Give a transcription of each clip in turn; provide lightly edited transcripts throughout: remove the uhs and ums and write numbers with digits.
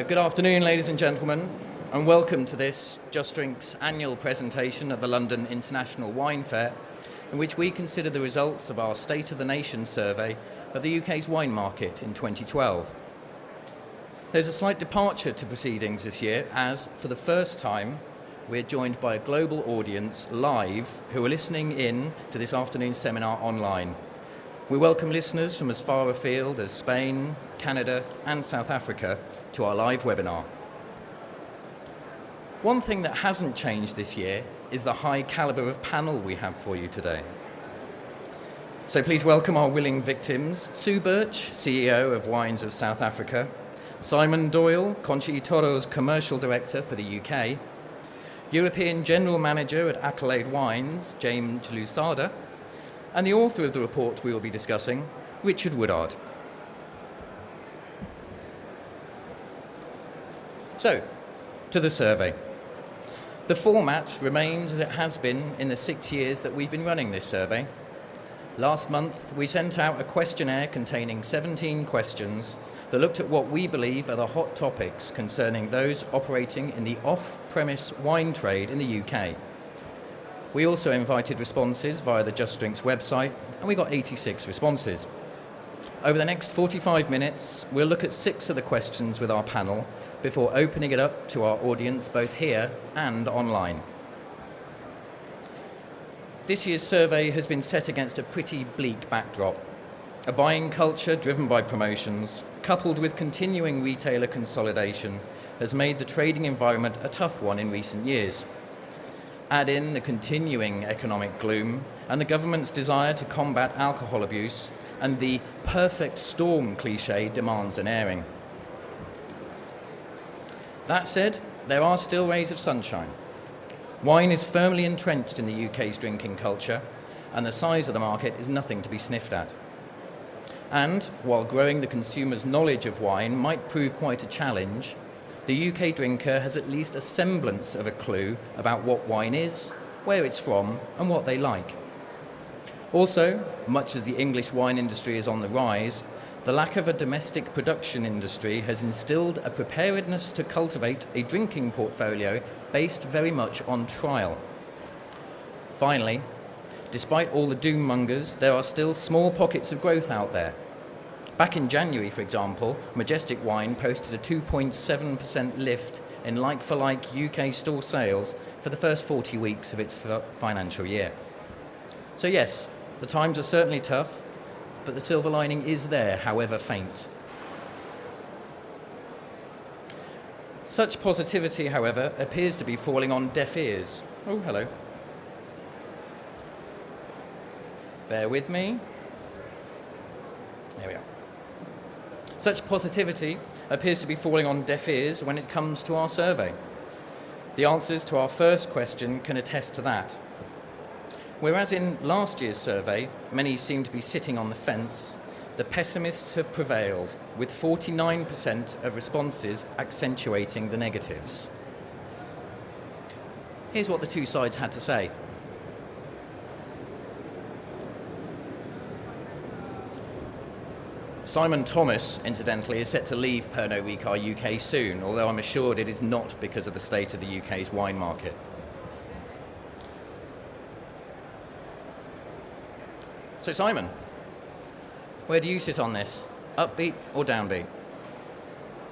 Good afternoon, ladies and gentlemen, and welcome to this Just Drink's annual presentation at the London International Wine Fair, in which we consider the results of our State of the Nation survey of the UK's wine market in 2012. There's a slight departure to proceedings this year as, for the first time, we're joined by a global audience live who are listening in to this afternoon's seminar online. We welcome listeners from as far afield as Spain, Canada, and South Africa to our live webinar. One thing that hasn't changed this year is the high caliber of panel we have for you today. So please welcome our willing victims: Sue Birch, CEO of Wines of South Africa; Simon Doyle, Concha y Toro's Commercial Director for the UK; European General Manager at Accolade Wines, James Lusada; and the author of the report we will be discussing, Richard Woodard. So, to the survey. The format remains as it has been in the 6 years that we've been running this survey. Last month, we sent out a questionnaire containing 17 questions that looked at what we believe are the hot topics concerning those operating in the off-premise wine trade in the UK. We also invited responses via the Just Drinks website, and we got 86 responses. Over the next 45 minutes, we'll look at 6 of the questions with our panel before opening it up to our audience both here and online. This year's survey has been set against a pretty bleak backdrop. A buying culture driven by promotions, coupled with continuing retailer consolidation, has made the trading environment a tough one in recent years. Add in the continuing economic gloom and the government's desire to combat alcohol abuse, and the perfect storm cliché demands an airing. That said, there are still rays of sunshine. Wine is firmly entrenched in the UK's drinking culture, and the size of the market is nothing to be sniffed at. And while growing the consumer's knowledge of wine might prove quite a challenge, the UK drinker has at least a semblance of a clue about what wine is, where it's from, and what they like. Also, much as the English wine industry is on the rise, the lack of a domestic production industry has instilled a preparedness to cultivate a drinking portfolio based very much on trial. Finally, despite all the doom mongers, there are still small pockets of growth out there. Back in January, for example, Majestic Wine posted a 2.7% lift in like-for-like UK store sales for the first 40 weeks of its financial year. So yes, the times are certainly tough, but the silver lining is there, however faint. Such positivity, however, appears to be falling on deaf ears. Oh, hello. Bear with me. There we are. Such positivity appears to be falling on deaf ears when it comes to our survey. The answers to our first question can attest to that. Whereas in last year's survey, many seem to be sitting on the fence, the pessimists have prevailed, with 49% of responses accentuating the negatives. Here's what the two sides had to say. Simon Thomas, incidentally, is set to leave Pernod Ricard UK soon, although I'm assured it is not because of the state of the UK's wine market. So Simon, where do you sit on this? Upbeat or downbeat?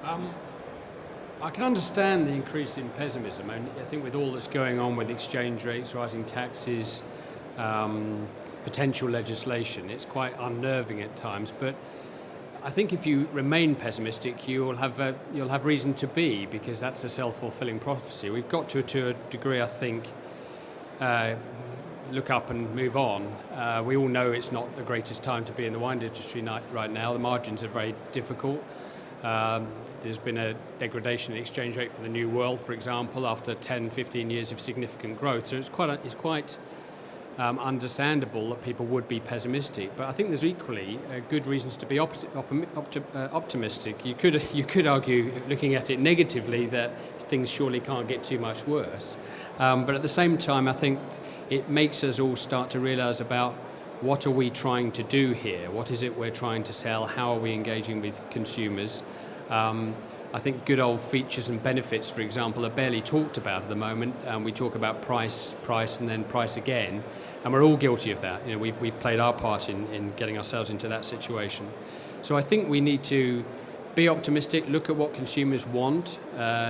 I can understand the increase in pessimism. I think with all that's going on with exchange rates, rising taxes, potential legislation, it's quite unnerving at times. But I think if you remain pessimistic, you'll have reason to be, because that's a self-fulfilling prophecy. We've got to a degree, I think, look up and move on. We all know it's not the greatest time to be in the wine industry right now. The margins are very difficult. There's been a degradation in exchange rate for the New World, for example, after 10, 15 years of significant growth. So it's quite understandable that people would be pessimistic. But I think there's equally good reasons to be optimistic. You could argue, looking at it negatively, that things surely can't get too much worse. But at the same time, I think it makes us all start to realise about what are we trying to do here? What is it we're trying to sell? How are we engaging with consumers? I think good old features and benefits, for example, are barely talked about at the moment. We talk about price, and then price again, and we're all guilty of that. We've played our part in getting ourselves into that situation. So I think we need to be optimistic, look at what consumers want,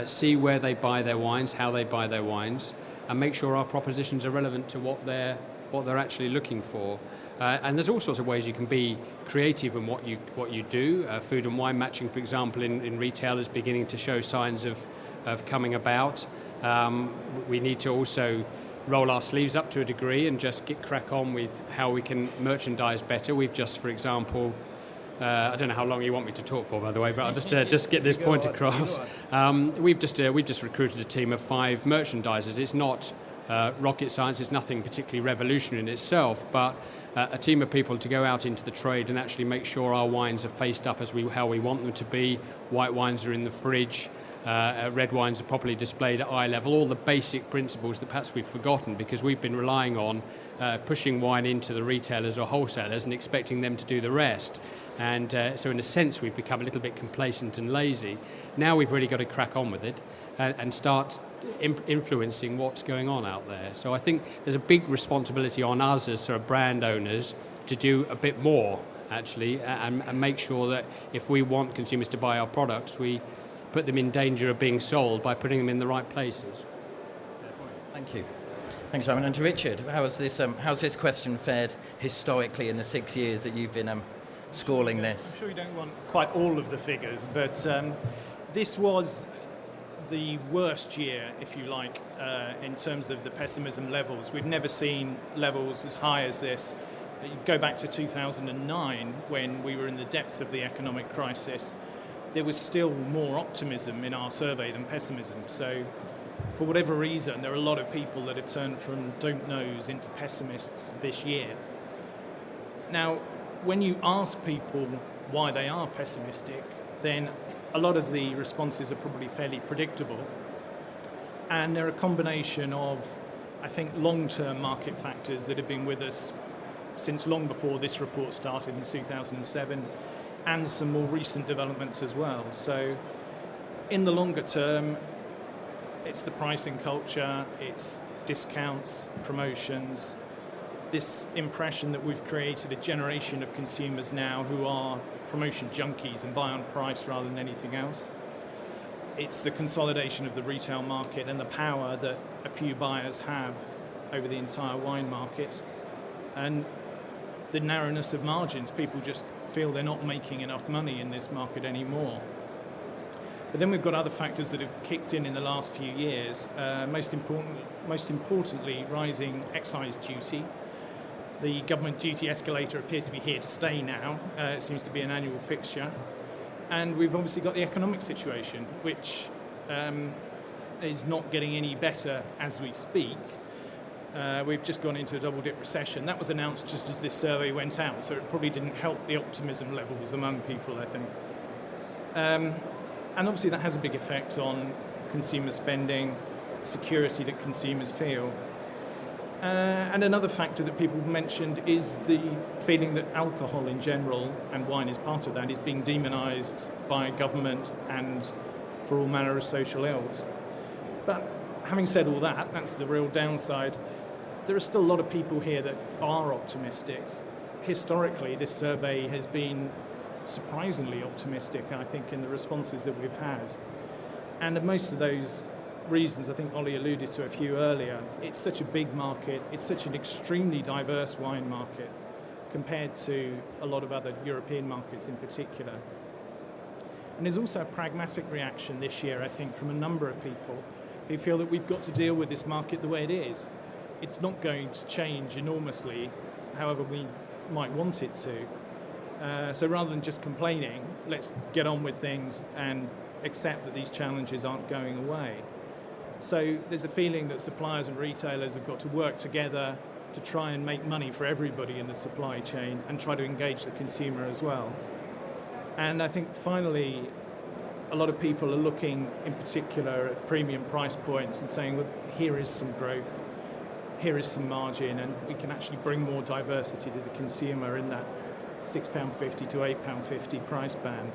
see where they buy their wines, how they buy their wines, and make sure our propositions are relevant to what they're actually looking for. And there's all sorts of ways you can be creative in what you do. Food and wine matching, for example, in retail is beginning to show signs of coming about. We need to also roll our sleeves up to a degree and just crack on with how we can merchandise better. We've just, for example, I don't know how long you want me to talk for, by the way, but I'll just get this point across. We've just recruited a team of 5 merchandisers. It's not rocket science, it's nothing particularly revolutionary in itself, but a team of people to go out into the trade and actually make sure our wines are faced up how we want them to be. White wines are in the fridge, red wines are properly displayed at eye level, all the basic principles that perhaps we've forgotten because we've been relying on pushing wine into the retailers or wholesalers and expecting them to do the rest. And so in a sense we've become a little bit complacent and lazy. Now we've really got to crack on with it and start influencing what's going on out there. So I think there's a big responsibility on us as sort of brand owners to do a bit more actually and make sure that if we want consumers to buy our products, we put them in danger of being sold by putting them in the right places. Thank you. Thanks, Simon. And to Richard, how's this question fared historically in the 6 years that you've been scoring this? I'm sure you don't want quite all of the figures, but this was the worst year, if you like, in terms of the pessimism levels. We've never seen levels as high as this. You go back to 2009 when we were in the depths of the economic crisis. There was still more optimism in our survey than pessimism. So for whatever reason, there are a lot of people that have turned from don't knows into pessimists this year. Now, when you ask people why they are pessimistic, then a lot of the responses are probably fairly predictable. And they're a combination of, I think, long-term market factors that have been with us since long before this report started in 2007, and some more recent developments as well. So in the longer term, it's the pricing culture, it's discounts, promotions, this impression that we've created a generation of consumers now who are promotion junkies and buy on price rather than anything else. It's the consolidation of the retail market and the power that a few buyers have over the entire wine market, and the narrowness of margins. People just feel they're not making enough money in this market anymore. But then we've got other factors that have kicked in the last few years. Most importantly, rising excise duty. The government duty escalator appears to be here to stay now. It seems to be an annual fixture. And we've obviously got the economic situation, which is not getting any better as we speak. We've just gone into a double-dip recession. That was announced just as this survey went out, so it probably didn't help the optimism levels among people, I think. And obviously that has a big effect on consumer spending, security that consumers feel. And another factor that people mentioned is the feeling that alcohol in general, and wine is part of that, is being demonised by government and for all manner of social ills. But having said all that, that's the real downside. There are still a lot of people here that are optimistic. Historically, this survey has been surprisingly optimistic, I think, in the responses that we've had. And most of those reasons, I think Ollie alluded to a few earlier, it's such a big market, it's such an extremely diverse wine market compared to a lot of other European markets in particular. And there's also a pragmatic reaction this year, I think, from a number of people who feel that we've got to deal with this market the way it is. It's not going to change enormously, however we might want it to. So rather than just complaining, let's get on with things and accept that these challenges aren't going away. So there's a feeling that suppliers and retailers have got to work together to try and make money for everybody in the supply chain and try to engage the consumer as well. And I think finally, a lot of people are looking in particular at premium price points and saying, well, here is some growth, here is some margin, and we can actually bring more diversity to the consumer in that £6.50 to £8.50 price band.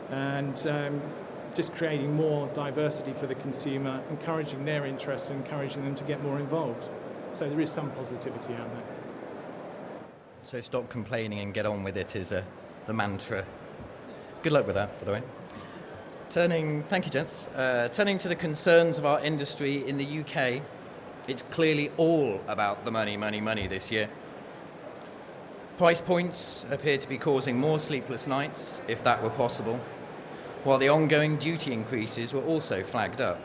And just creating more diversity for the consumer, encouraging their interest and encouraging them to get more involved. So there is some positivity out there. So stop complaining and get on with it is the mantra. Good luck with that, by the way. Thank you, gents. Turning to the concerns of our industry in the UK, it's clearly all about the money this year. Price points appear to be causing more sleepless nights, if that were possible, while the ongoing duty increases were also flagged up.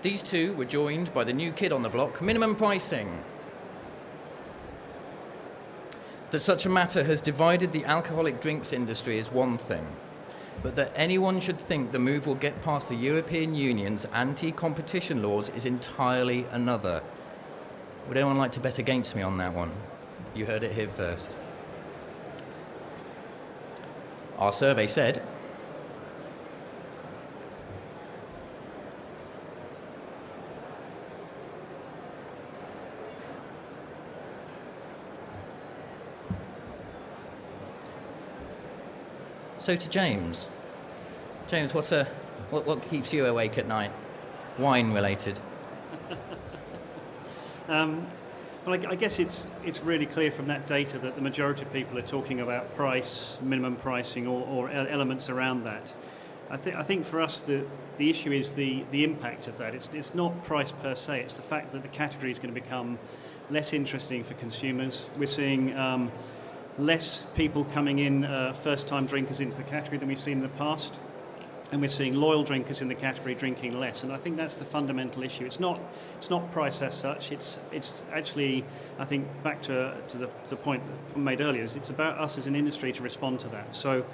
These two were joined by the new kid on the block, minimum pricing. That such a matter has divided the alcoholic drinks industry is one thing, but that anyone should think the move will get past the European Union's anti-competition laws is entirely another. Would anyone like to bet against me on that one? You heard it here first. Our survey said so. To James, what keeps you awake at night? Wine related. Well, I guess it's really clear from that data that the majority of people are talking about price, minimum pricing, or elements around that. I think for us the issue is the impact of that. It's not price per se. It's the fact that the category is going to become less interesting for consumers. We're seeing less people coming in, first-time drinkers into the category than we've seen in the past. And we're seeing loyal drinkers in the category drinking less, and I think that's the fundamental issue. It's not price as such. It's actually, I think, back to the point made earlier. It's about us as an industry to respond to that. So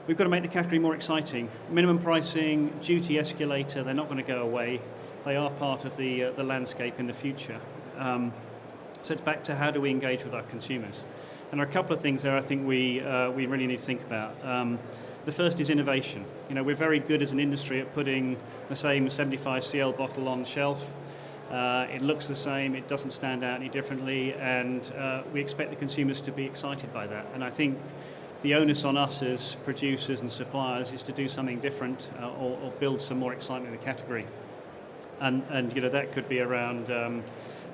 we've got to make the category more exciting. Minimum pricing, duty escalator, they're not going to go away. They are part of the landscape in the future. So it's back to how do we engage with our consumers. And there are a couple of things there I think we really need to think about. The first is innovation. We're very good as an industry at putting the same 75cl bottle on shelf. It looks the same, it doesn't stand out any differently, and we expect the consumers to be excited by that. And I think the onus on us as producers and suppliers is to do something different or build some more excitement in the category. And that could be around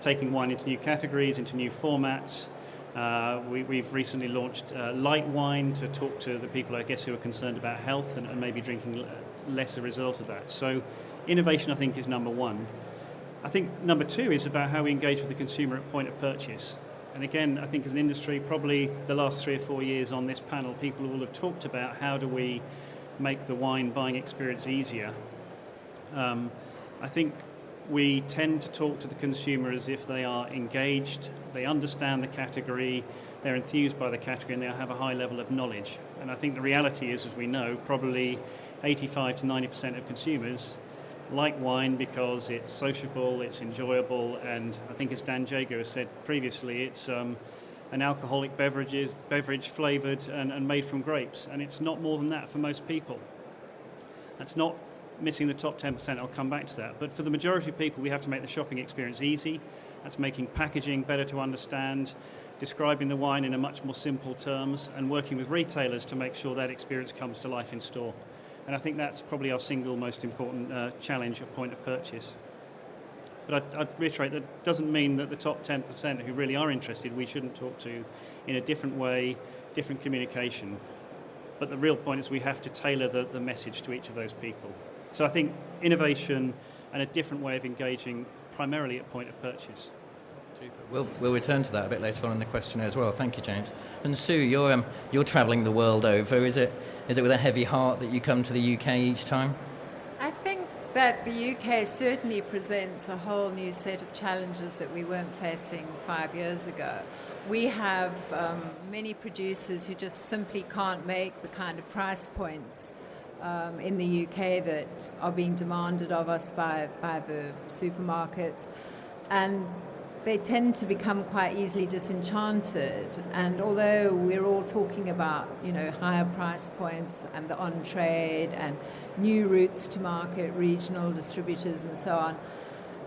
taking wine into new categories, into new formats. We've recently launched light wine to talk to the people, I guess, who are concerned about health and maybe drinking less as a result of that. So innovation, I think, is number one. I think number two is about how we engage with the consumer at point of purchase. And again, I think as an industry, probably the last 3 or 4 years on this panel, people will have talked about how do we make the wine buying experience easier. I think we tend to talk to the consumer as if they are engaged, they understand the category, they're enthused by the category, and they have a high level of knowledge. And I think the reality is, as we know, probably 85 to 90% of consumers like wine because it's sociable, it's enjoyable, and I think as Dan Jago has said previously, it's an alcoholic beverage flavoured and made from grapes, and it's not more than that for most people. That's not missing the top 10%, I'll come back to that. But for the majority of people, we have to make the shopping experience easy. That's making packaging better to understand, describing the wine in a much more simple terms, and working with retailers to make sure that experience comes to life in store. And I think that's probably our single most important challenge at point of purchase. But I'd reiterate, that doesn't mean that the top 10% who really are interested, we shouldn't talk to in a different way, different communication. But the real point is we have to tailor the message to each of those people. So I think innovation and a different way of engaging primarily at point of purchase. Super. We'll return to that a bit later on in the questionnaire as well. Thank you, James. And Sue, you're travelling the world over. Is it with a heavy heart that you come to the UK each time? I think that the UK certainly presents a whole new set of challenges that we weren't facing 5 years ago. We have many producers who just simply can't make the kind of price points in the UK that are being demanded of us by the supermarkets, and they tend to become quite easily disenchanted. And although we're all talking about higher price points and the on-trade and new routes to market, regional distributors and so on,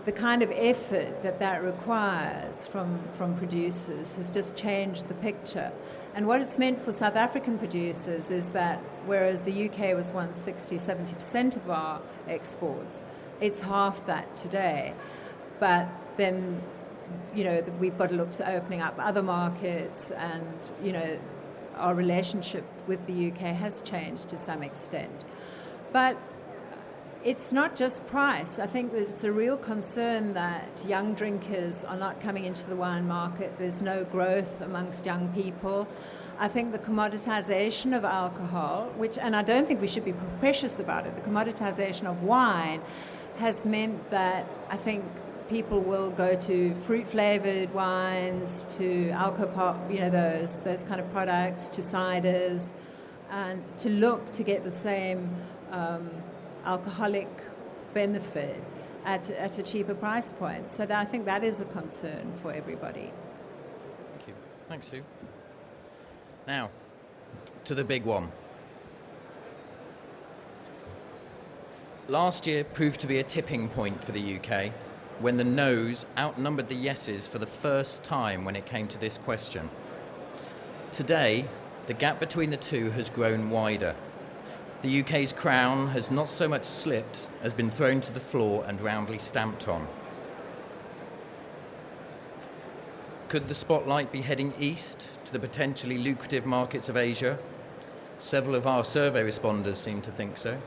the kind of effort that requires from producers has just changed the picture. And what it's meant for South African producers is that whereas the UK was once 60-70% of our exports, it's half that today. But then, we've got to look to opening up other markets, and, our relationship with the UK has changed to some extent. But it's not just price. I think that it's a real concern that young drinkers are not coming into the wine market. There's no growth amongst young people. I think the commoditization of alcohol, and I don't think we should be precious about it, the commoditization of wine has meant that I think people will go to fruit-flavored wines, to alcopop, those kind of products, to ciders, and to look to get the same alcoholic benefit at a cheaper price point. So I think that is a concern for everybody. Thank you. Thanks, Sue. Now, to the big one. Last year proved to be a tipping point for the UK when the no's outnumbered the yeses for the first time when it came to this question. Today, the gap between the two has grown wider. The UK's crown has not so much slipped as been thrown to the floor and roundly stamped on. Could the spotlight be heading east to the potentially lucrative markets of Asia? Several of our survey responders seem to think so.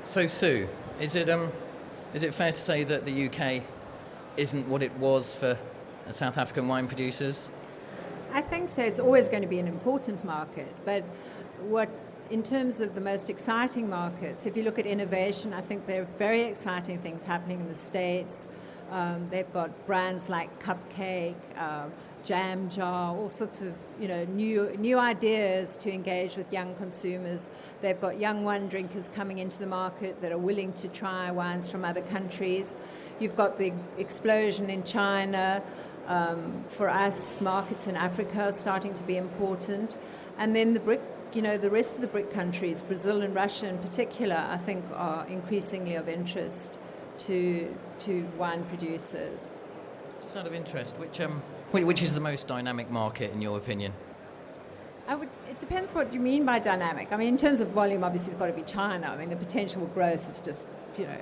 So, Sue, is it fair to say that the UK isn't what it was for South African wine producers? I think so. It's always going to be an important market, but in terms of the most exciting markets, if you look at innovation, I think there are very exciting things happening in the States. They've got brands like Cupcake, Jam Jar, all sorts of new ideas to engage with young consumers. They've got young wine drinkers coming into the market that are willing to try wines from other countries. You've got the explosion in China. For us, markets in Africa are starting to be important. And then the rest of the BRIC countries, Brazil and Russia in particular, I think are increasingly of interest to wine producers. Just out of interest, which is the most dynamic market in your opinion? It depends what you mean by dynamic. I mean, in terms of volume, obviously it's got to be China. I mean, the potential growth is just,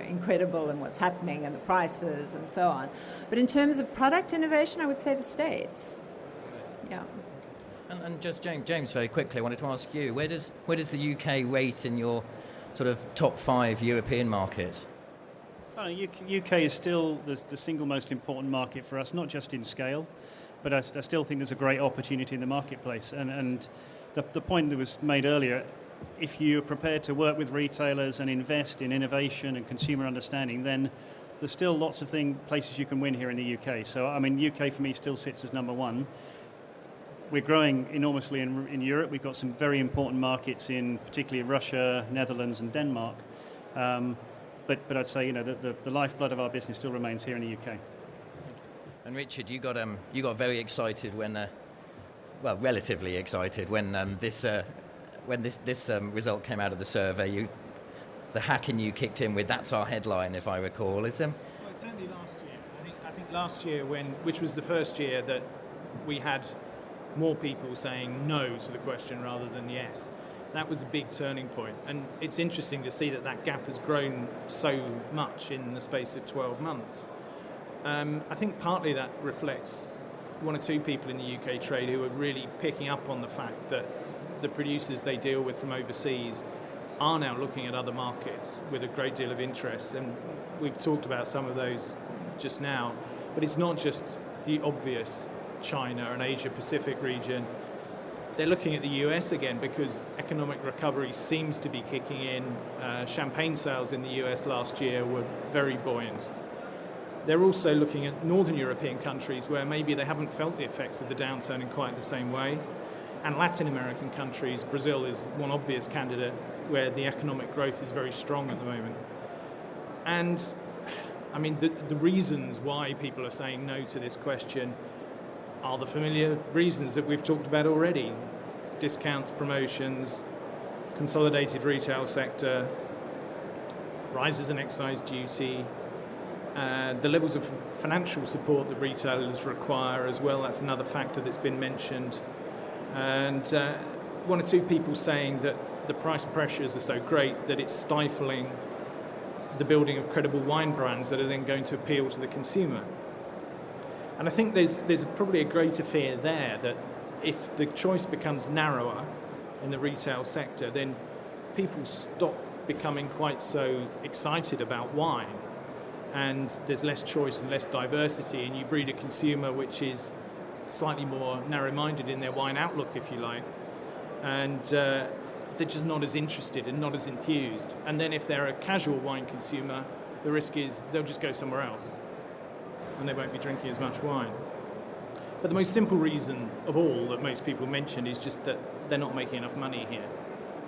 incredible, and what's happening and the prices and so on. But in terms of product innovation, I would say the States. Yeah. And just James, very quickly, I wanted to ask you, where does the UK rate in your sort of top 5 European markets? UK is still the single most important market for us, not just in scale, but I still think there's a great opportunity in the marketplace. And the point that was made earlier, if you're prepared to work with retailers and invest in innovation and consumer understanding, then there's still lots of places you can win here in the UK. So, I mean, UK for me still sits as number 1. We're growing enormously in Europe. We've got some very important markets in particularly Russia, Netherlands and Denmark. But I'd say, the lifeblood of our business still remains here in the UK. And Richard, you got very excited when, relatively excited when this result came out of the survey. The hack in you kicked in with "That's our headline," if I recall. Well, certainly last year. I think last year, which was the first year that we had more people saying no to the question rather than yes. That was a big turning point, and it's interesting to see that gap has grown so much in the space of 12 months. I think partly that reflects one or two people in the UK trade who are really picking up on the fact that the producers they deal with from overseas are now looking at other markets with a great deal of interest, and we've talked about some of those just now, but it's not just the obvious China and Asia Pacific region. They're looking at the US again because economic recovery seems to be kicking in. Champagne sales in the US last year were very buoyant. They're also looking at Northern European countries where maybe they haven't felt the effects of the downturn in quite the same way. And Latin American countries, Brazil is one obvious candidate where the economic growth is very strong at the moment. And I mean, the reasons why people are saying no to this question are the familiar reasons that we've talked about already. discounts, promotions, consolidated retail sector, rises in excise duty, the levels of financial support that retailers require as well, that's another factor that's been mentioned. And one or two people saying that the price pressures are so great that it's stifling the building of credible wine brands that are then going to appeal to the consumer. And I think there's probably a greater fear there that if the choice becomes narrower in the retail sector, then people stop becoming quite so excited about wine, and there's less choice and less diversity, and you breed a consumer which is slightly more narrow-minded in their wine outlook, if you like, and they're just not as interested and not as enthused. And then if they're a casual wine consumer, the risk is they'll just go somewhere else and they won't be drinking as much wine. But the most simple reason of all that most people mention is just that they're not making enough money here.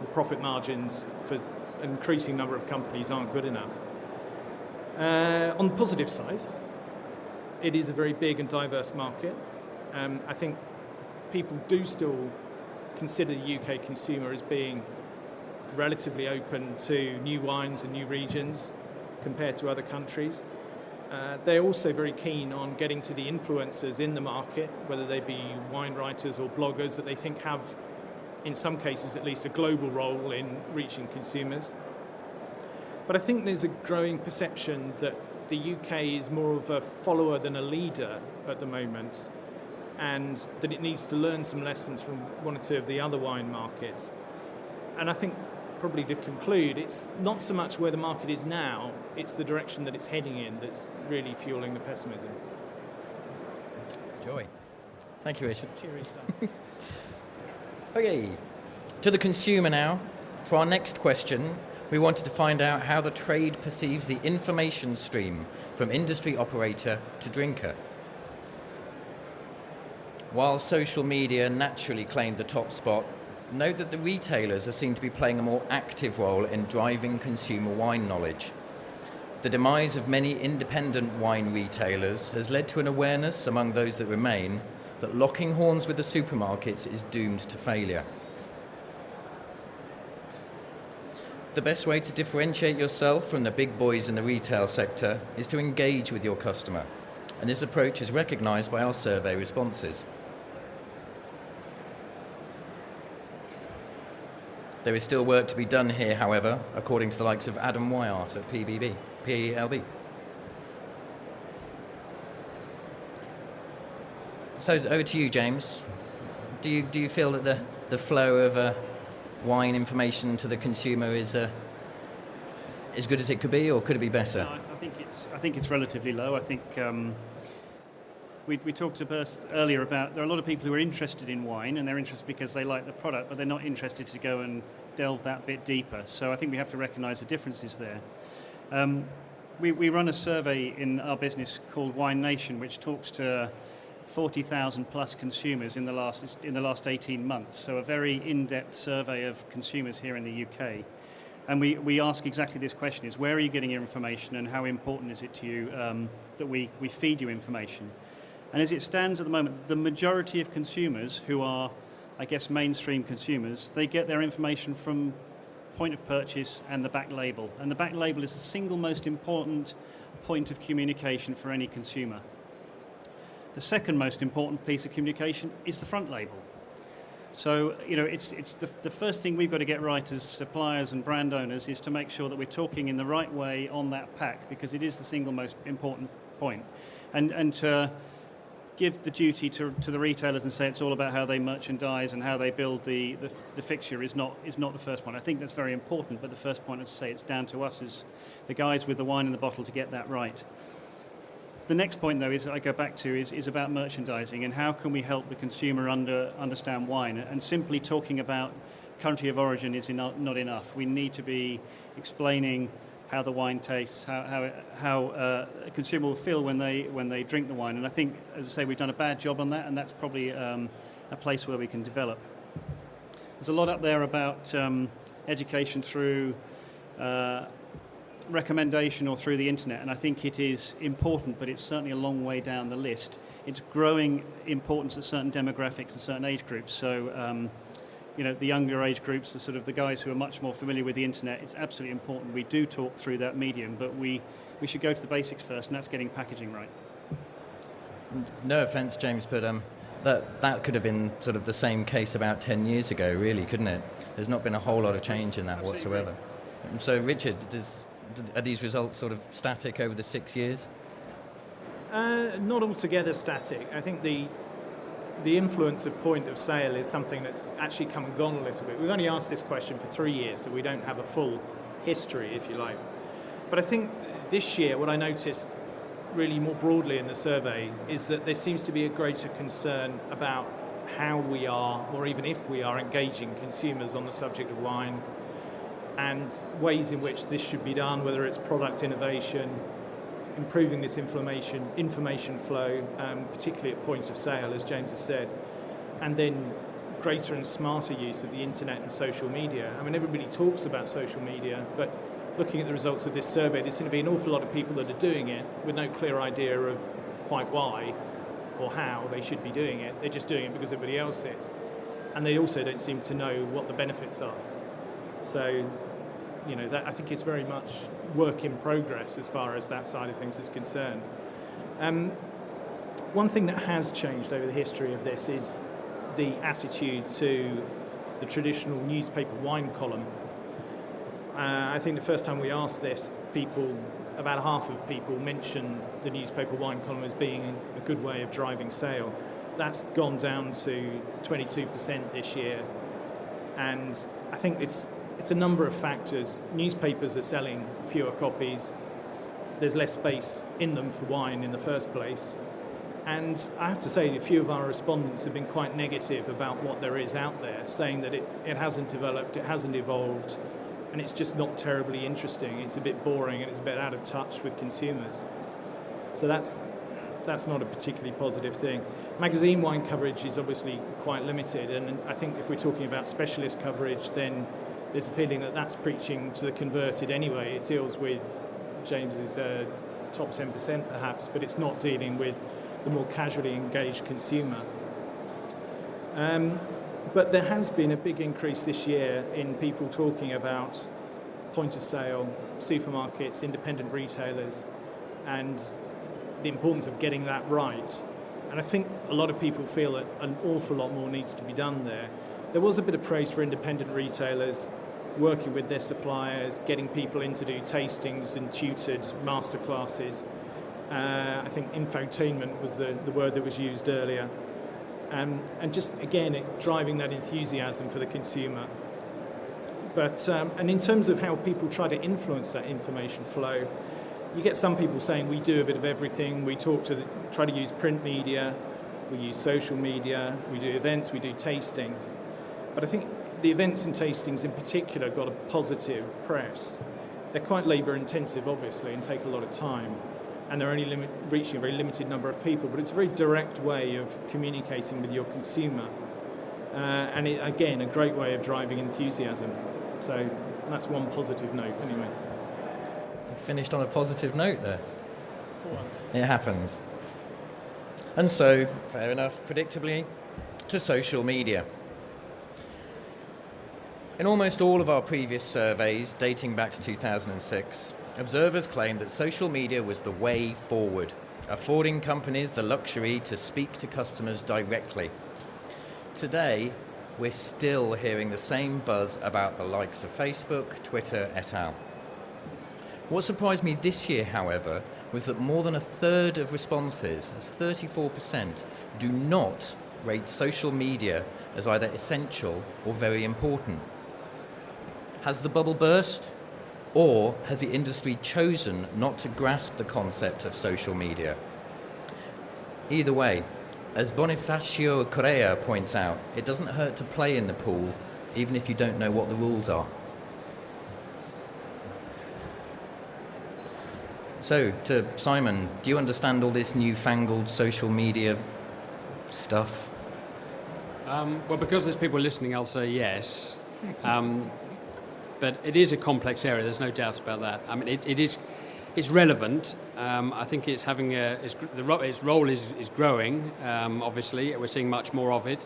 The profit margins for an increasing number of companies aren't good enough. On the positive side, it is a very big and diverse market. I think people do still consider the UK consumer as being relatively open to new wines and new regions compared to other countries. They're also very keen on getting to the influencers in the market, whether they be wine writers or bloggers that they think have, in some cases at least, a global role in reaching consumers. But I think there's a growing perception that the UK is more of a follower than a leader at the moment, and that it needs to learn some lessons from one or two of the other wine markets. And I think, probably to conclude, it's not so much where the market is now, it's the direction that it's heading in that's really fueling the pessimism. Joy. Thank you, Richard. Cheery stuff. Okay, to the consumer now. For our next question, we wanted to find out how the trade perceives the information stream from industry operator to drinker. While social media naturally claimed the top spot, note that the retailers are seen to be playing a more active role in driving consumer wine knowledge. The demise of many independent wine retailers has led to an awareness among those that remain that locking horns with the supermarkets is doomed to failure. The best way to differentiate yourself from the big boys in the retail sector is to engage with your customer, and this approach is recognised by our survey responses. There is still work to be done here, however, according to the likes of Adam Wyatt at PELB. So over to you, James. Do you feel that the flow of wine information to the consumer is as good as it could be, or could it be better? No, I think it's relatively low. I think we talked earlier about there are a lot of people who are interested in wine, and they're interested because they like the product, but they're not interested to go and delve that bit deeper. So I think we have to recognise the differences there. We run a survey in our business called Wine Nation, which talks to 40,000 plus consumers in the last 18 months. So a very in-depth survey of consumers here in the UK. And we ask exactly this question: is where are you getting your information, and how important is it to you that we feed you information? And as it stands at the moment, the majority of consumers who are, I guess, mainstream consumers, they get their information from point of purchase and the back label. And the back label is the single most important point of communication for any consumer. The second most important piece of communication is the front label. So, it's the first thing we've got to get right as suppliers and brand owners is to make sure that we're talking in the right way on that pack, because it is the single most important point. And to give the duty to the retailers and say it's all about how they merchandise and how they build the fixture is not the first point. I think that's very important, but the first point is to say it's down to us as the guys with the wine in the bottle to get that right. The next point, though, is I go back to is about merchandising and how can we help the consumer understand wine. And simply talking about country of origin is not enough. We need to be explaining how the wine tastes, how a consumer will feel when they drink the wine. And I think, as I say, we've done a bad job on that, and that's probably a place where we can develop. There's a lot up there about education through recommendation or through the internet, and I think it is important, but it's certainly a long way down the list. It's growing importance at certain demographics and certain age groups. So the younger age groups, the sort of the guys who are much more familiar with the internet, it's absolutely important we do talk through that medium, but we should go to the basics first, and that's getting packaging right. No offence, James, but that could have been sort of the same case about 10 years ago, really, couldn't it? There's not been a whole lot of change in that whatsoever. So, Richard, are these results sort of static over the 6 years? Not altogether static. I think the influence of point of sale is something that's actually come and gone a little bit. We've only asked this question for 3 years, so we don't have a full history, if you like. But I think this year, what I noticed really more broadly in the survey is that there seems to be a greater concern about how we are, or even if we are, engaging consumers on the subject of wine, and ways in which this should be done, whether it's product innovation, improving this information flow, particularly at point of sale, as James has said, and then greater and smarter use of the internet and social media. I mean, everybody talks about social media, but looking at the results of this survey, there's going to be an awful lot of people that are doing it with no clear idea of quite why or how they should be doing it. They're just doing it because everybody else is. And they also don't seem to know what the benefits are. So, that I think it's very much work in progress as far as that side of things is concerned. One thing that has changed over the history of this is the attitude to the traditional newspaper wine column. I think the first time we asked this, about half of people mentioned the newspaper wine column as being a good way of driving sale. That's gone down to 22% this year, and I think it's a number of factors. Newspapers are selling fewer copies. There's less space in them for wine in the first place. And I have to say, a few of our respondents have been quite negative about what there is out there, saying that it hasn't developed, it hasn't evolved, and it's just not terribly interesting. It's a bit boring and it's a bit out of touch with consumers. So that's not a particularly positive thing. Magazine wine coverage is obviously quite limited, and I think if we're talking about specialist coverage, then there's a feeling that that's preaching to the converted anyway. It deals with James's top 10% perhaps, but it's not dealing with the more casually engaged consumer. But there has been a big increase this year in people talking about point of sale, supermarkets, independent retailers, and the importance of getting that right. And I think a lot of people feel that an awful lot more needs to be done there. There was a bit of praise for independent retailers working with their suppliers, getting people in to do tastings and tutored masterclasses. I think infotainment was the word that was used earlier. And just, again, driving that enthusiasm for the consumer. But and in terms of how people try to influence that information flow, you get some people saying we do a bit of everything. We try to use print media, we use social media, we do events, we do tastings. But I think the events and tastings in particular got a positive press. They're quite labour intensive, obviously, and take a lot of time. And they're only reaching a very limited number of people, but it's a very direct way of communicating with your consumer. And again, a great way of driving enthusiasm. So that's one positive note, anyway. You finished on a positive note there. It happens. And so, fair enough, predictably, to social media. In almost all of our previous surveys, dating back to 2006, observers claimed that social media was the way forward, affording companies the luxury to speak to customers directly. Today, we're still hearing the same buzz about the likes of Facebook, Twitter, et al. What surprised me this year, however, was that more than a third of responses, that's 34%, do not rate social media as either essential or very important. Has the bubble burst? Or has the industry chosen not to grasp the concept of social media? Either way, as Bonifacio Correa points out, it doesn't hurt to play in the pool, even if you don't know what the rules are. So, to Simon, do you understand all this newfangled social media stuff? Well, because there's people listening, I'll say yes. But it is a complex area. There's no doubt about that. I mean, it's relevant. I think it's having its role is growing. Obviously, we're seeing much more of it.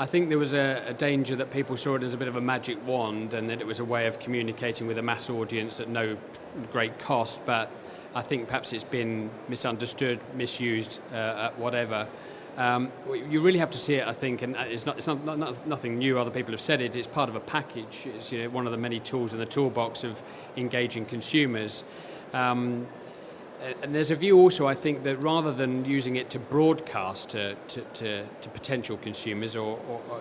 I think there was a danger that people saw it as a bit of a magic wand and that it was a way of communicating with a mass audience at no great cost, but I think perhaps it's been misunderstood, misused, whatever. You really have to see it, I think, and it's not nothing new. Other people have said it. It's part of a package. It's one of the many tools in the toolbox of engaging consumers. And there's a view also, I think, that rather than using it to broadcast to potential consumers, or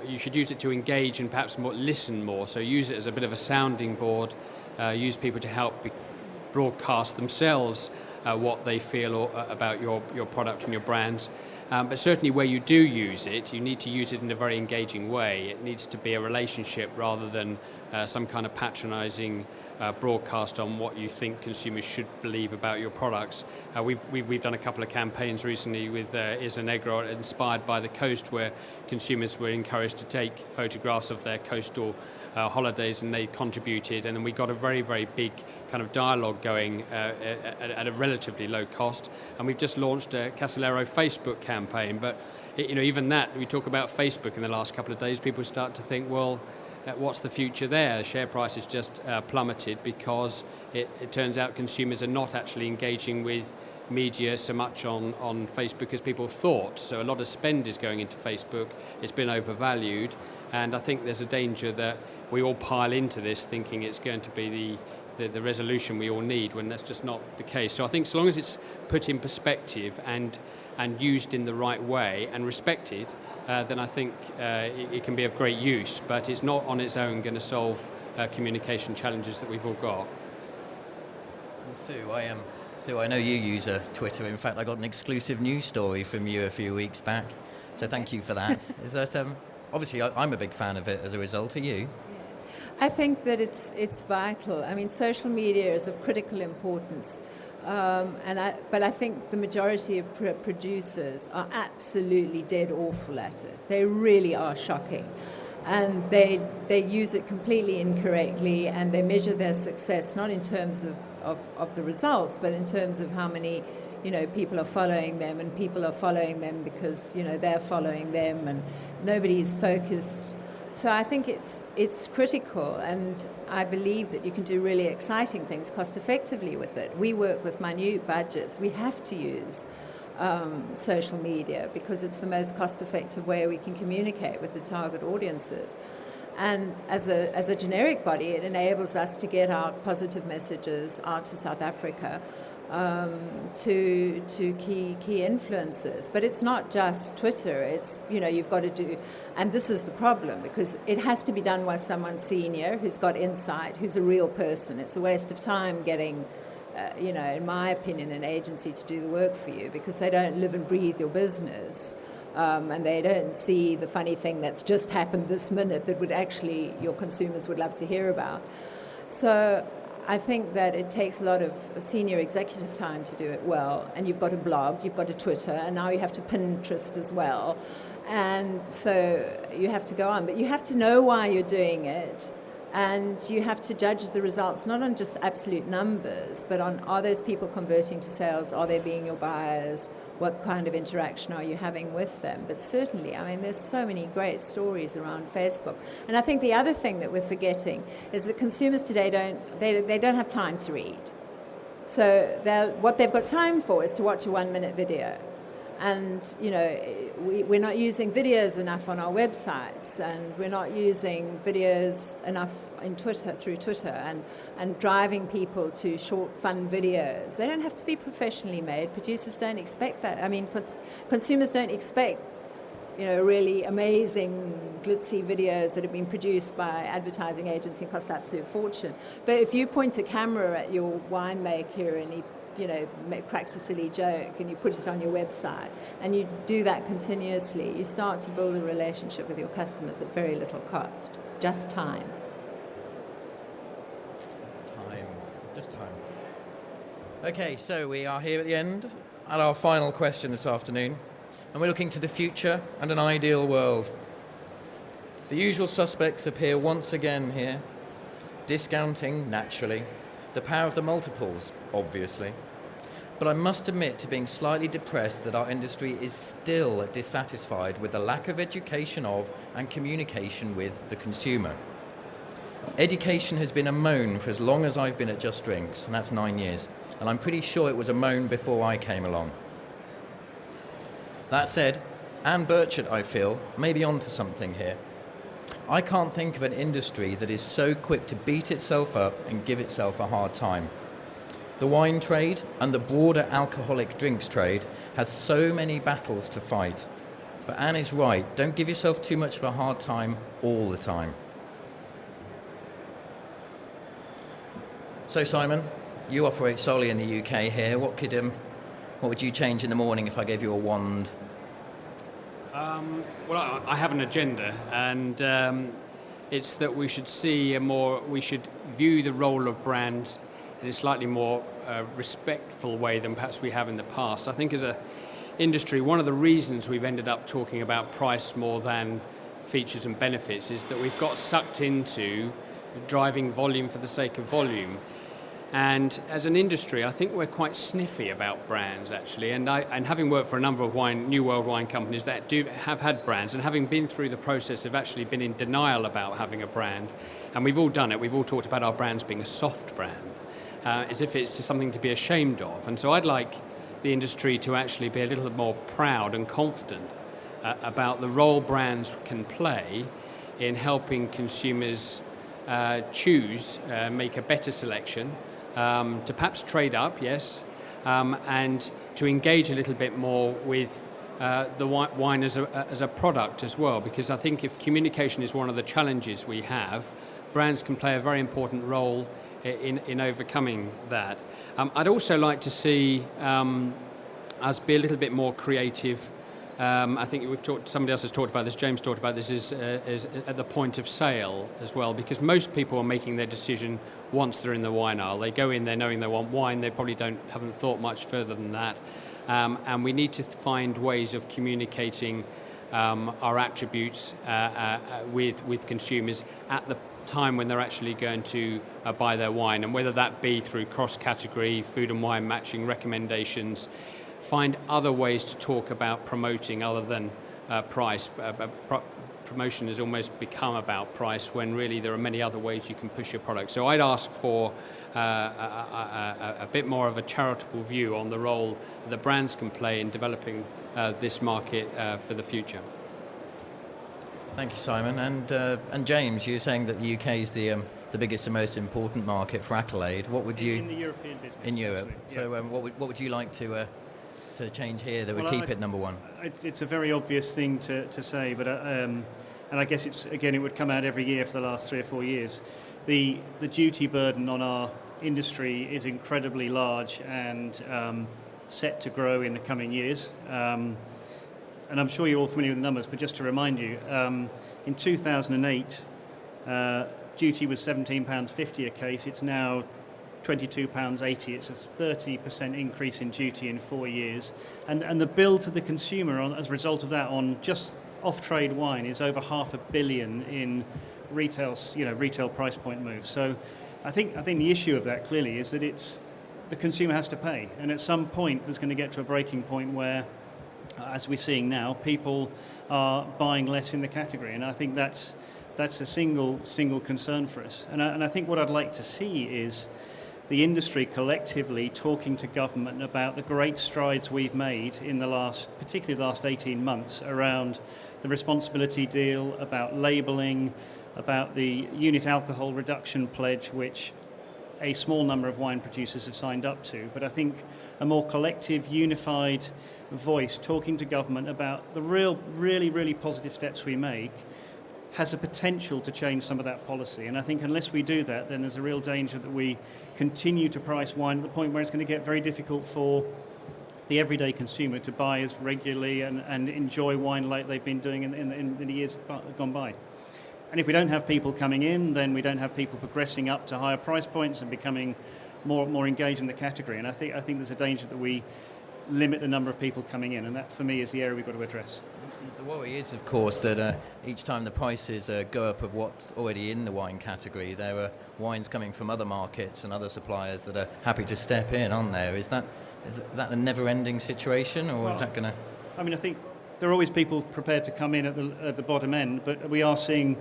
you should use it to engage and perhaps listen more. So use it as a bit of a sounding board. Use people to help broadcast themselves what they feel about your product and your brands. But certainly where you do use it, you need to use it in a very engaging way. It needs to be a relationship rather than some kind of patronising broadcast on what you think consumers should believe about your products. We've done a couple of campaigns recently with Isla Negra, inspired by the coast, where consumers were encouraged to take photographs of their coastal holidays, and they contributed, and then we got a very, very big kind of dialogue going at a relatively low cost. And we've just launched a Casillero Facebook campaign, but even that, we talk about Facebook in the last couple of days, people start to think, well, what's the future there? The share price has just plummeted because it turns out consumers are not actually engaging with media so much on Facebook as people thought. So a lot of spend is going into Facebook. It's been overvalued, and I think there's a danger that we all pile into this thinking it's going to be the resolution we all need, when that's just not the case. So I think so long as it's put in perspective and used in the right way and respected, then I think it can be of great use, but it's not on its own going to solve communication challenges that we've all got. And Sue, I know you use Twitter. In fact, I got an exclusive news story from you a few weeks back, so thank you for that. Is that obviously I'm a big fan of it as a result. Are you? I think that it's vital. I mean, social media is of critical importance, but I think the majority of producers are absolutely dead awful at it. They really are shocking, and they use it completely incorrectly, and they measure their success not in terms of the results, but in terms of how many people are following them, and people are following them because they're following them, and nobody's focused. So I think it's critical, and I believe that you can do really exciting things cost effectively with it. We work with minute budgets. We have to use social media because it's the most cost effective way we can communicate with the target audiences. And as a generic body, it enables us to get out positive messages out to South Africa, to key influencers. But it's not just Twitter. It's you've got to do, and this is the problem, because it has to be done by someone senior who's got insight, who's a real person. It's a waste of time getting in my opinion, an agency to do the work for you, because they don't live and breathe your business. And they don't see the funny thing that's just happened this minute that would actually your consumers would love to hear about. So I think that it takes a lot of senior executive time to do it well. And you've got a blog, you've got a Twitter, and now you have to Pinterest as well. And so you have to go on. But you have to know why you're doing it. And you have to judge the results not on just absolute numbers, but on, are those people converting to sales? Are they being your buyers? What kind of interaction are you having with them? But certainly, I mean, there's so many great stories around Facebook. And I think the other thing that we're forgetting is that consumers today don't have time to read. So what they've got time for is to watch a 1-minute video. And, we're not using videos enough on our websites, and we're not using videos enough through Twitter, and driving people to short, fun videos. They don't have to be professionally made. Producers don't expect that. I mean, consumers don't expect, really amazing, glitzy videos that have been produced by advertising agency and cost an absolute fortune. But if you point a camera at your winemaker and he cracks a silly joke, and you put it on your website, and you do that continuously, you start to build a relationship with your customers at very little cost. Just time. Just time. Okay, so we are here at the end at our final question this afternoon, and we're looking to the future and an ideal world. The usual suspects appear once again here, discounting, naturally, the power of the multiples, obviously. but I must admit to being slightly depressed that our industry is still dissatisfied with the lack of education of and communication with the consumer. Education has been a moan for as long as I've been at Just Drinks, and that's 9 years, and I'm pretty sure it was a moan before I came along. That said, Anne Burchett, I feel, may be onto something here. I can't think of an industry that is so quick to beat itself up and give itself a hard time. The wine trade and the broader alcoholic drinks trade has so many battles to fight. But Anne is right, don't give yourself too much of a hard time all the time. So Simon, you operate solely in the UK here. What would you change in the morning if I gave you a wand? Well, I have an agenda, and it's that we should we should view the role of brands in a slightly more respectful way than perhaps we have in the past. I think as an industry, one of the reasons we've ended up talking about price more than features and benefits is that we've got sucked into driving volume for the sake of volume. And as an industry, I think we're quite sniffy about brands, actually. And having worked for a number of New World wine companies that have had brands, and having been through the process of actually been in denial about having a brand, and we've all done it, we've all talked about our brands being a soft brand, as if it's something to be ashamed of. And so I'd like the industry to actually be a little more proud and confident about the role brands can play in helping consumers choose, make a better selection, to perhaps trade up, yes, and to engage a little bit more with the wine as a product as well, because I think if communication is one of the challenges we have, brands can play a very important role in overcoming that. I'd also like to see us be a little bit more creative. I think somebody else has talked about this, James talked about this, is at the point of sale as well, because most people are making their decision once they're in the wine aisle. They go in there knowing they want wine, they probably haven't thought much further than that. And we need to find ways of communicating our attributes with consumers at the time when they're actually going to buy their wine, and whether that be through cross-category, food and wine matching recommendations, find other ways to talk about promoting other than price. Promotion has almost become about price when really there are many other ways you can push your product. So I'd ask for a bit more of a charitable view on the role the brands can play in developing this market for the future. Thank you, Simon. And James, you're saying that the UK is the biggest and most important market for Accolade. What would you in the European business in Europe? Yeah. So what would you like to change here that would keep it number one? It's a very obvious thing to say, but and I guess it would come out every year for the last 3 or 4 years. The duty burden on our industry is incredibly large and set to grow in the coming years. And I'm sure you're all familiar with the numbers, but just to remind you, in 2008, duty was £17.50 a case. It's now £22.80. It's a 30% increase in duty in 4 years. And the bill to the consumer as a result of that on just off-trade wine is over £500 million in retail price point moves. So I think the issue of that clearly is that the consumer has to pay. And at some point there's going to get to a breaking point where, as we're seeing now, people are buying less in the category. And I think that's a single concern for us. And I think what I'd like to see is the industry collectively talking to government about the great strides we've made in particularly the last 18 months around the responsibility deal, about labelling, about the unit alcohol reduction pledge, which a small number of wine producers have signed up to. But I think a more collective, unified voice talking to government about the really positive steps we make has a potential to change some of that policy. And I think unless we do that, then there's a real danger that we continue to price wine at the point where it's going to get very difficult for the everyday consumer to buy as regularly and enjoy wine like they've been doing in the years gone by. And if we don't have people coming in, then we don't have people progressing up to higher price points and becoming more engaged in the category. And I think there's a danger that we limit the number of people coming in, and that for me is the area we've got to address. The worry is, of course, that each time the prices go up of what's already in the wine category, there are wines coming from other markets and other suppliers that are happy to step in, aren't there? Is that Is that a never-ending situation, or is that going to... I mean, I think there are always people prepared to come in at the bottom end, but we are seeing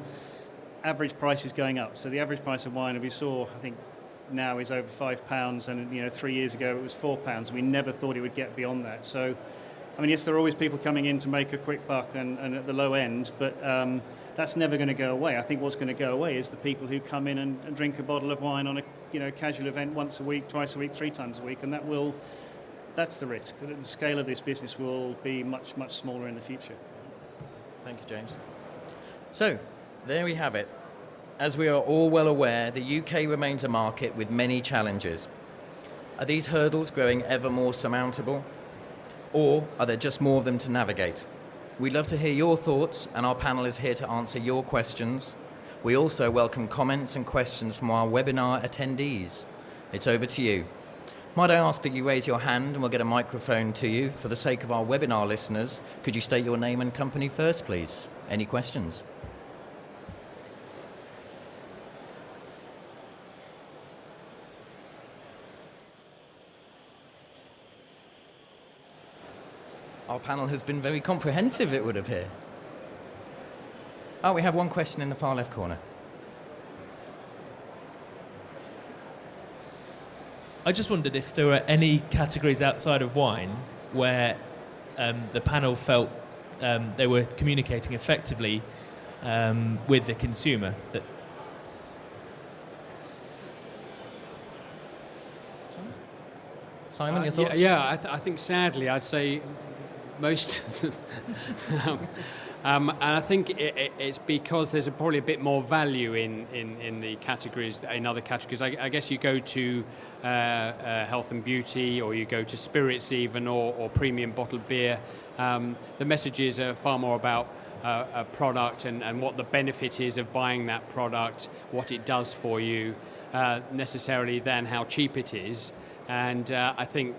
average prices going up. So the average price of wine we saw, I think, now is over £5, and 3 years ago it was £4. We never thought it would get beyond that. So, I mean, yes, there are always people coming in to make a quick buck and at the low end, but that's never going to go away. I think what's going to go away is the people who come in and drink a bottle of wine on a casual event once a week, twice a week, 3 times a week, and that's the risk. The scale of this business will be much, much smaller in the future. Thank you, James. So, there we have it. As we are all well aware, the UK remains a market with many challenges. Are these hurdles growing ever more surmountable? Or are there just more of them to navigate? We'd love to hear your thoughts, and our panel is here to answer your questions. We also welcome comments and questions from our webinar attendees. It's over to you. Might I ask that you raise your hand and we'll get a microphone to you. For the sake of our webinar listeners, could you state your name and company first, please? Any questions? Our panel has been very comprehensive, it would appear. Oh, we have one question in the far left corner. I just wondered if there were any categories outside of wine where the panel felt they were communicating effectively with the consumer. Simon, your thoughts? I think sadly I'd say most of them. And I think it's because there's probably a bit more value in the categories, in other categories. I guess you go to health and beauty, or you go to spirits even, or premium bottled beer. The messages are far more about a product and what the benefit is of buying that product, what it does for you, necessarily than how cheap it is. And I think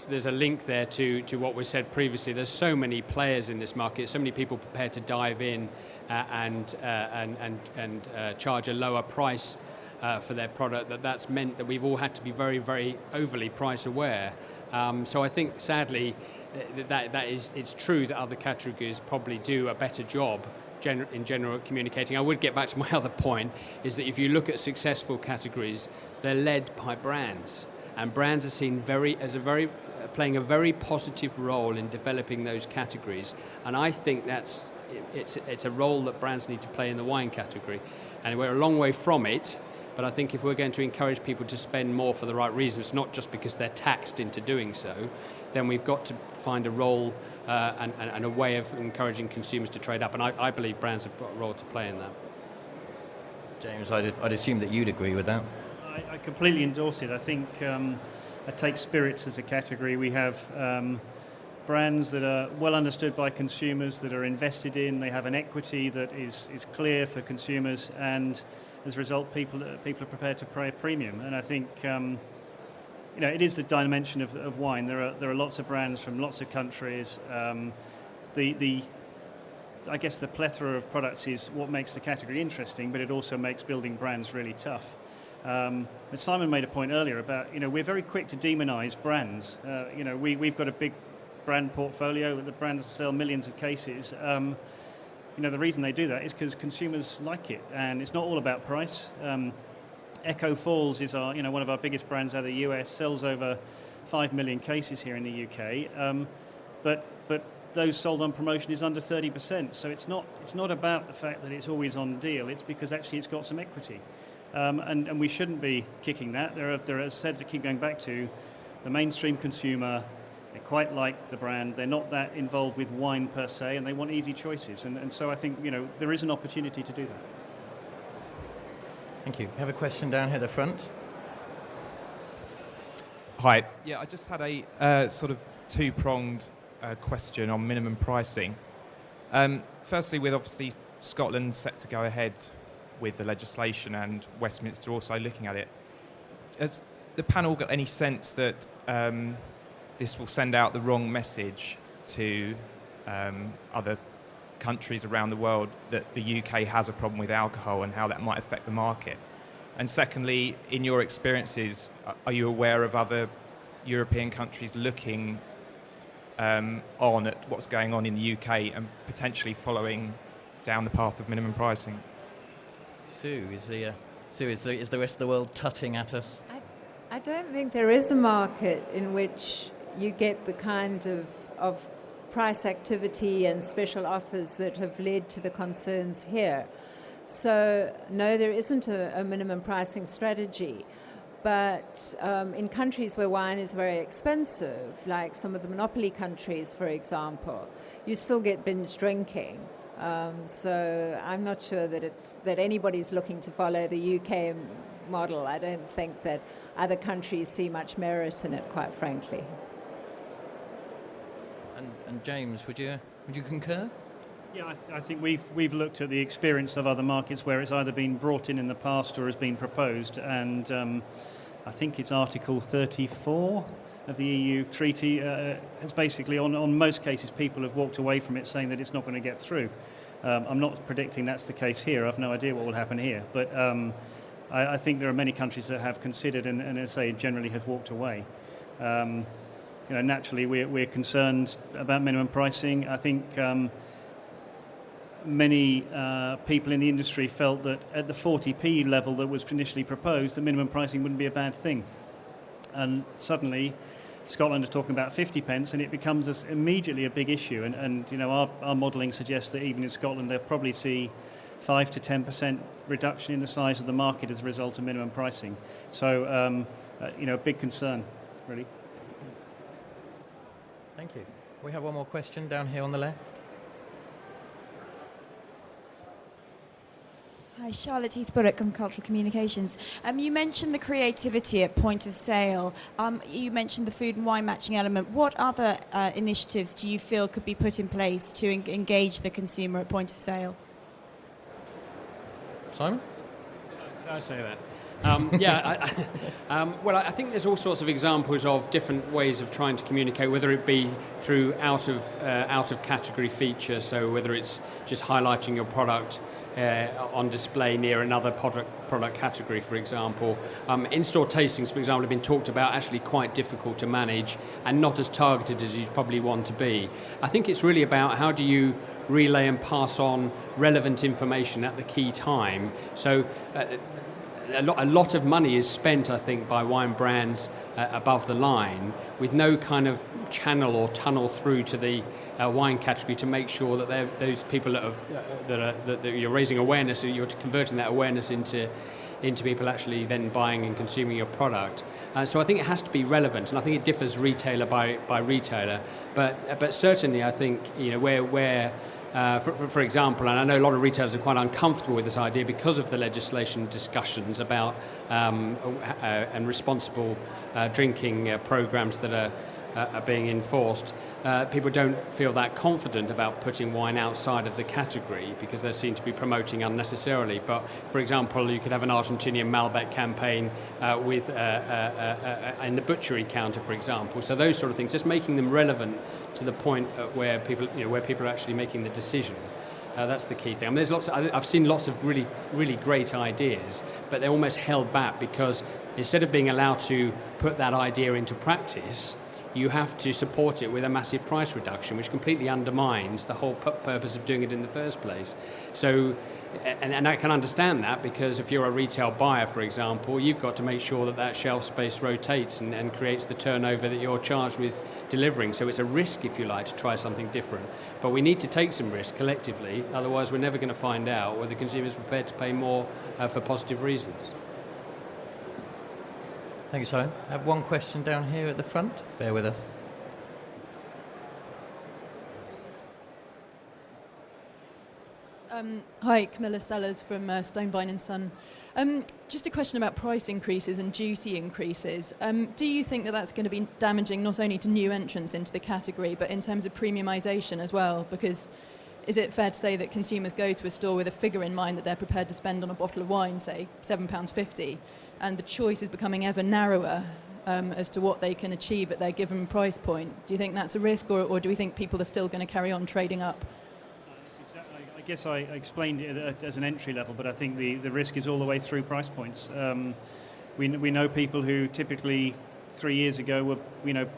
there's a link there to what was said previously. There's so many players in this market, so many people prepared to dive in and charge a lower price for their product, that's meant that we've all had to be very, very overly price aware. So I think, sadly, it's true that other categories probably do a better job in general communicating. I would get back to my other point, is that if you look at successful categories, they're led by brands. And brands are seen playing a very positive role in developing those categories. And I think it's a role that brands need to play in the wine category. And we're a long way from it, but I think if we're going to encourage people to spend more for the right reasons, not just because they're taxed into doing so, then we've got to find a role and a way of encouraging consumers to trade up. And I believe brands have got a role to play in that. James, I'd assume that you'd agree with that. I completely endorse it. I think I take spirits as a category. We have brands that are well understood by consumers, that are invested in. They have an equity that is clear for consumers, and as a result, people are prepared to pay a premium. And I think it is the dimension of wine. There are lots of brands from lots of countries. I guess the plethora of products is what makes the category interesting, but it also makes building brands really tough. But Simon made a point earlier about, we're very quick to demonize brands. We've got a big brand portfolio. The brands sell millions of cases. The reason they do that is because consumers like it, and it's not all about price. Echo Falls is one of our biggest brands out of the US, sells over 5 million cases here in the UK. But those sold on promotion is under 30%. So it's not about the fact that it's always on deal. It's because actually it's got some equity. And we shouldn't be kicking that. There are, as said, to keep going back to, the mainstream consumer, they quite like the brand. They're not that involved with wine per se, and they want easy choices. And so I think, there is an opportunity to do that. Thank you. We have a question down here at the front. Hi. Yeah, I just had a sort of two-pronged question on minimum pricing. Firstly, with obviously Scotland set to go ahead with the legislation and Westminster also looking at it, has the panel got any sense that this will send out the wrong message to other countries around the world that the UK has a problem with alcohol and how that might affect the market? And secondly, in your experiences, are you aware of other European countries looking on at what's going on in the UK and potentially following down the path of minimum pricing? Sue, is the rest of the world tutting at us? I don't think there is a market in which you get the kind of price activity and special offers that have led to the concerns here. So, no, there isn't a minimum pricing strategy. But in countries where wine is very expensive, like some of the monopoly countries, for example, you still get binge drinking. So I'm not sure that anybody's looking to follow the UK model. I don't think that other countries see much merit in it, quite frankly. And James, would you concur? Yeah, I think we've looked at the experience of other markets where it's either been brought in the past or has been proposed, and I think it's Article 34 of the EU treaty has basically, on most cases, people have walked away from it saying that it's not going to get through. I'm not predicting that's the case here. I've no idea what will happen here, but I think there are many countries that have considered and as I say, generally have walked away. Naturally, we're concerned about minimum pricing. I think many people in the industry felt that at the 40p level that was initially proposed, the minimum pricing wouldn't be a bad thing. And suddenly, Scotland are talking about 50 pence, and it becomes immediately a big issue. And our modelling suggests that even in Scotland, they'll probably see 5 to 10% reduction in the size of the market as a result of minimum pricing. So, a big concern, really. Thank you. We have one more question down here on the left. Hi, Charlotte Heath-Bullock from Cultural Communications. You mentioned the creativity at point of sale. You mentioned the food and wine matching element. What other initiatives do you feel could be put in place to engage the consumer at point of sale? Simon? Did I say that? I think there's all sorts of examples of different ways of trying to communicate, whether it be through out of category feature, so whether it's just highlighting your product on display near another product category, for example. In-store tastings, for example, have been talked about, actually quite difficult to manage and not as targeted as you'd probably want to be. I think it's really about how do you relay and pass on relevant information at the key time. So a lot of money is spent, I think, by wine brands above the line with no kind of channel or tunnel through to the wine category to make sure that those people that you're raising awareness, you're converting that awareness into people actually then buying and consuming your product. So I think it has to be relevant, and I think it differs retailer by retailer. But certainly, I think where for example, and I know a lot of retailers are quite uncomfortable with this idea because of the legislation discussions about and responsible drinking programs that are being enforced. People don't feel that confident about putting wine outside of the category because they're seen to be promoting unnecessarily. But, for example, you could have an Argentinian Malbec campaign with in the butchery counter, for example. So those sort of things, just making them relevant to the point where people are actually making the decision. That's the key thing. I mean, I've seen lots of really, really great ideas, but they're almost held back because instead of being allowed to put that idea into practice, you have to support it with a massive price reduction, which completely undermines the whole purpose of doing it in the first place. So, and I can understand that because if you're a retail buyer, for example, you've got to make sure that shelf space rotates and creates the turnover that you're charged with delivering. So it's a risk, if you like, to try something different. But we need to take some risk collectively, otherwise we're never going to find out whether the consumer is prepared to pay more for positive reasons. Thank you, Simon. I have one question down here at the front. Bear with us. Hi, Camilla Sellers from Stonevine & Son. Just a question about price increases and duty increases. Do you think that that's going to be damaging not only to new entrants into the category, but in terms of premiumisation as well? Because is it fair to say that consumers go to a store with a figure in mind that they're prepared to spend on a bottle of wine, say £7.50, and the choice is becoming ever narrower as to what they can achieve at their given price point? Do you think that's a risk, or do we think people are still going to carry on trading up? I guess I explained it as an entry level, but I think the risk is all the way through price points. We know people who typically 3 years ago were,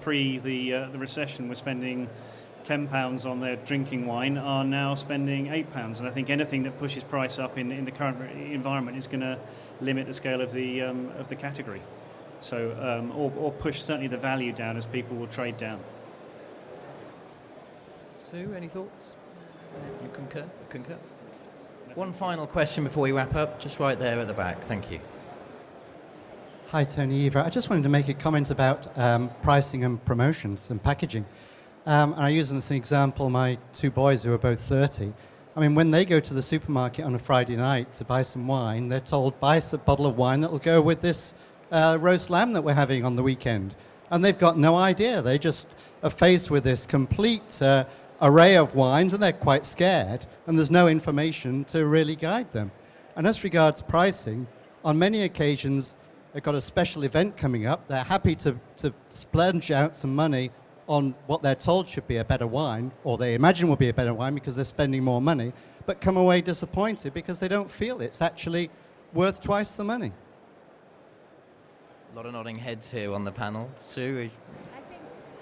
pre the recession, were spending £10 on their drinking wine are now spending £8, and I think anything that pushes price up in the current environment is going to limit the scale of the category. So, or push certainly the value down as people will trade down. Sue, any thoughts? You concur? Concur? One final question before we wrap up, just right there at the back. Thank you. Hi, Tony Eva. I just wanted to make a comment about pricing and promotions and packaging. And I use as an example my two boys who are both 30. I mean, when they go to the supermarket on a Friday night to buy some wine, they're told, buy a bottle of wine that will go with this roast lamb that we're having on the weekend. And they've got no idea. They just are faced with this complete array of wines, and they're quite scared, and there's no information to really guide them. And as regards pricing, on many occasions, they've got a special event coming up. They're happy to splurge out some money on what they're told should be a better wine, or they imagine will be a better wine because they're spending more money, but come away disappointed because they don't feel it's actually worth twice the money. A lot of nodding heads here on the panel. Sue?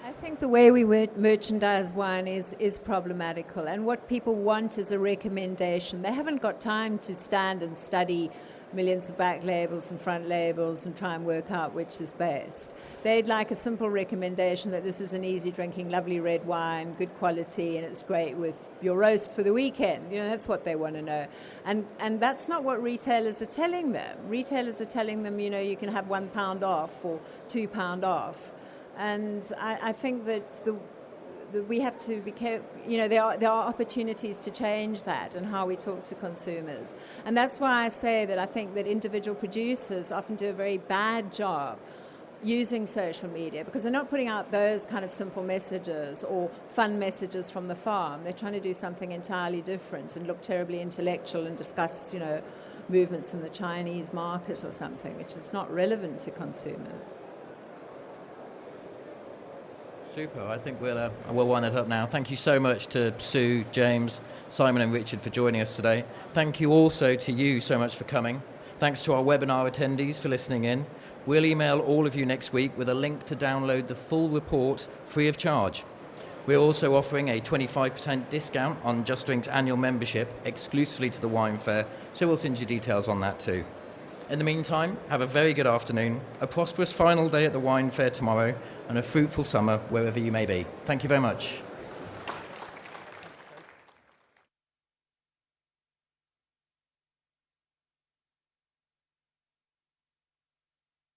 I think the way we merchandise wine is problematical, and what people want is a recommendation. They haven't got time to stand and study millions of back labels and front labels and try and work out which is best. They'd like a simple recommendation that this is an easy drinking, lovely red wine, good quality, and it's great with your roast for the weekend. That's what they want to know. And that's not what retailers are telling them. Retailers are telling them, you can have £1 off or £2 off. And I think that we have to be careful. There are opportunities to change that and how we talk to consumers. And that's why I say that I think that individual producers often do a very bad job using social media, because they're not putting out those kind of simple messages or fun messages from the farm. They're trying to do something entirely different and look terribly intellectual and discuss, movements in the Chinese market or something, which is not relevant to consumers. Super. I think we'll wind that up now. Thank you so much to Sue, James, Simon and Richard for joining us today. Thank you also to you so much for coming. Thanks to our webinar attendees for listening in. We'll email all of you next week with a link to download the full report free of charge. We're also offering a 25% discount on Just Drink's annual membership exclusively to the wine fair, so we'll send you details on that too. In the meantime, have a very good afternoon, a prosperous final day at the wine fair tomorrow, and a fruitful summer wherever you may be. Thank you very much.